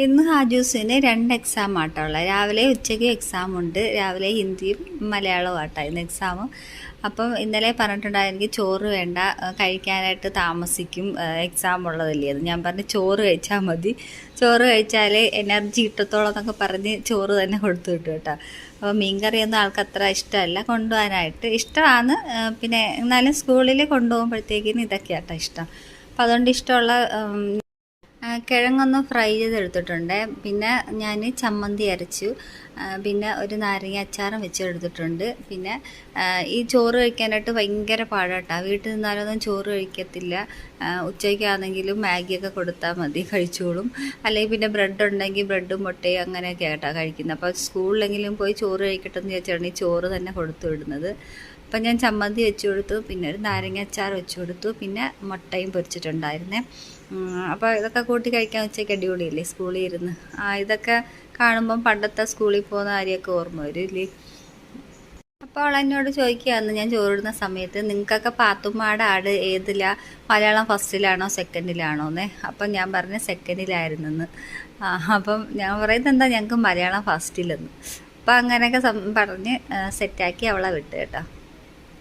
ഇന്ന് ഹാജൂസിന് 2 എക്സാം ആട്ടുള്ളത്. രാവിലെ ഉച്ചയ്ക്ക് എക്സാം ഉണ്ട്. രാവിലെ ഹിന്ദിയും മലയാളവും ആട്ടായിരുന്നു എക്സാം. അപ്പം ഇന്നലെ പറഞ്ഞിട്ടുണ്ടായിരുന്നു എനിക്ക് ചോറ് വേണ്ട, കഴിക്കാനായിട്ട് താമസിക്കും, എക്സാം ഉള്ളതല്ലേ. അത് ഞാൻ പറഞ്ഞു ചോറ് കഴിച്ചാൽ മതി, ചോറ് കഴിച്ചാൽ എനർജി കിട്ടത്തോളം എന്നൊക്കെ പറഞ്ഞ് ചോറ് തന്നെ കൊടുത്തു വിട്ടു കേട്ടോ. അപ്പോൾ മീൻകറിയൊന്നും ആൾക്ക് അത്ര ഇഷ്ടമല്ല, കൊണ്ടുപോകാനായിട്ട് ഇഷ്ടമാണ്. പിന്നെ എന്നാലും സ്കൂളിൽ കൊണ്ടുപോകുമ്പോഴത്തേക്കിന് ഇതൊക്കെയാട്ടോ ഇഷ്ടം. അപ്പോൾ അതുകൊണ്ട് ഇഷ്ടമുള്ള കിഴങ്ങൊന്ന് ഫ്രൈ ചെയ്തെടുത്തിട്ടുണ്ട്. പിന്നെ ഞാൻ ചമ്മന്തി അരച്ചു, പിന്നെ ഒരു നാരങ്ങ അച്ചാറും വെച്ചെടുത്തിട്ടുണ്ട്. പിന്നെ ഈ ചോറ് കഴിക്കാനായിട്ട് ഭയങ്കര പാടാട്ടോ. വീട്ടിൽ നിന്നാലൊന്നും ചോറ് കഴിക്കത്തില്ല. ഉച്ചയ്ക്കാണെങ്കിലും മാഗിയൊക്കെ കൊടുത്താൽ മതി, കഴിച്ചോളും. അല്ലെങ്കിൽ പിന്നെ ബ്രെഡ് ഉണ്ടെങ്കിൽ ബ്രെഡും മുട്ടയും അങ്ങനെയൊക്കെ ആയിട്ടാണ് കഴിക്കുന്നത്. അപ്പോൾ സ്കൂളിലെങ്കിലും പോയി ചോറ് കഴിക്കട്ടെ എന്ന് ചോദിച്ചാണ് ഈ ചോറ് തന്നെ കൊടുത്തു വിടുന്നത്. അപ്പം ഞാൻ ചമ്മന്തി വെച്ച് കൊടുത്തു, പിന്നെ ഒരു നാരങ്ങ അച്ചാർ വെച്ച് കൊടുത്തു, പിന്നെ മുട്ടയും പൊരിച്ചിട്ടുണ്ടായിരുന്നേ. അപ്പോൾ ഇതൊക്കെ കൂട്ടി കഴിക്കാൻ ഉച്ചയ്ക്ക് അടിപൊളിയല്ലേ സ്കൂളിൽ ഇരുന്ന്. ഇതൊക്കെ കാണുമ്പം പണ്ടത്തെ സ്കൂളിൽ പോകുന്ന കാര്യമൊക്കെ ഓർമ്മ വരും ഇല്ലേ. അപ്പോൾ അവൾ എന്നോട് ചോദിക്കുകയായിരുന്നു ഞാൻ ചോറിടുന്ന സമയത്ത്, നിങ്ങൾക്കൊക്കെ പാത്തുമ്മാടെ ആട് ഏതിലാ, മലയാളം ഫസ്റ്റിലാണോ സെക്കൻഡിലാണോ എന്നേ. അപ്പം ഞാൻ പറഞ്ഞ സെക്കൻഡിലായിരുന്നെന്ന്. അപ്പം ഞാൻ പറയുന്നത് എന്താ, ഞങ്ങൾക്ക് മലയാളം ഫസ്റ്റിലെന്ന്. അപ്പം അങ്ങനെയൊക്കെ പറഞ്ഞ് സെറ്റാക്കി അവളെ വിട്ട് കേട്ടോ.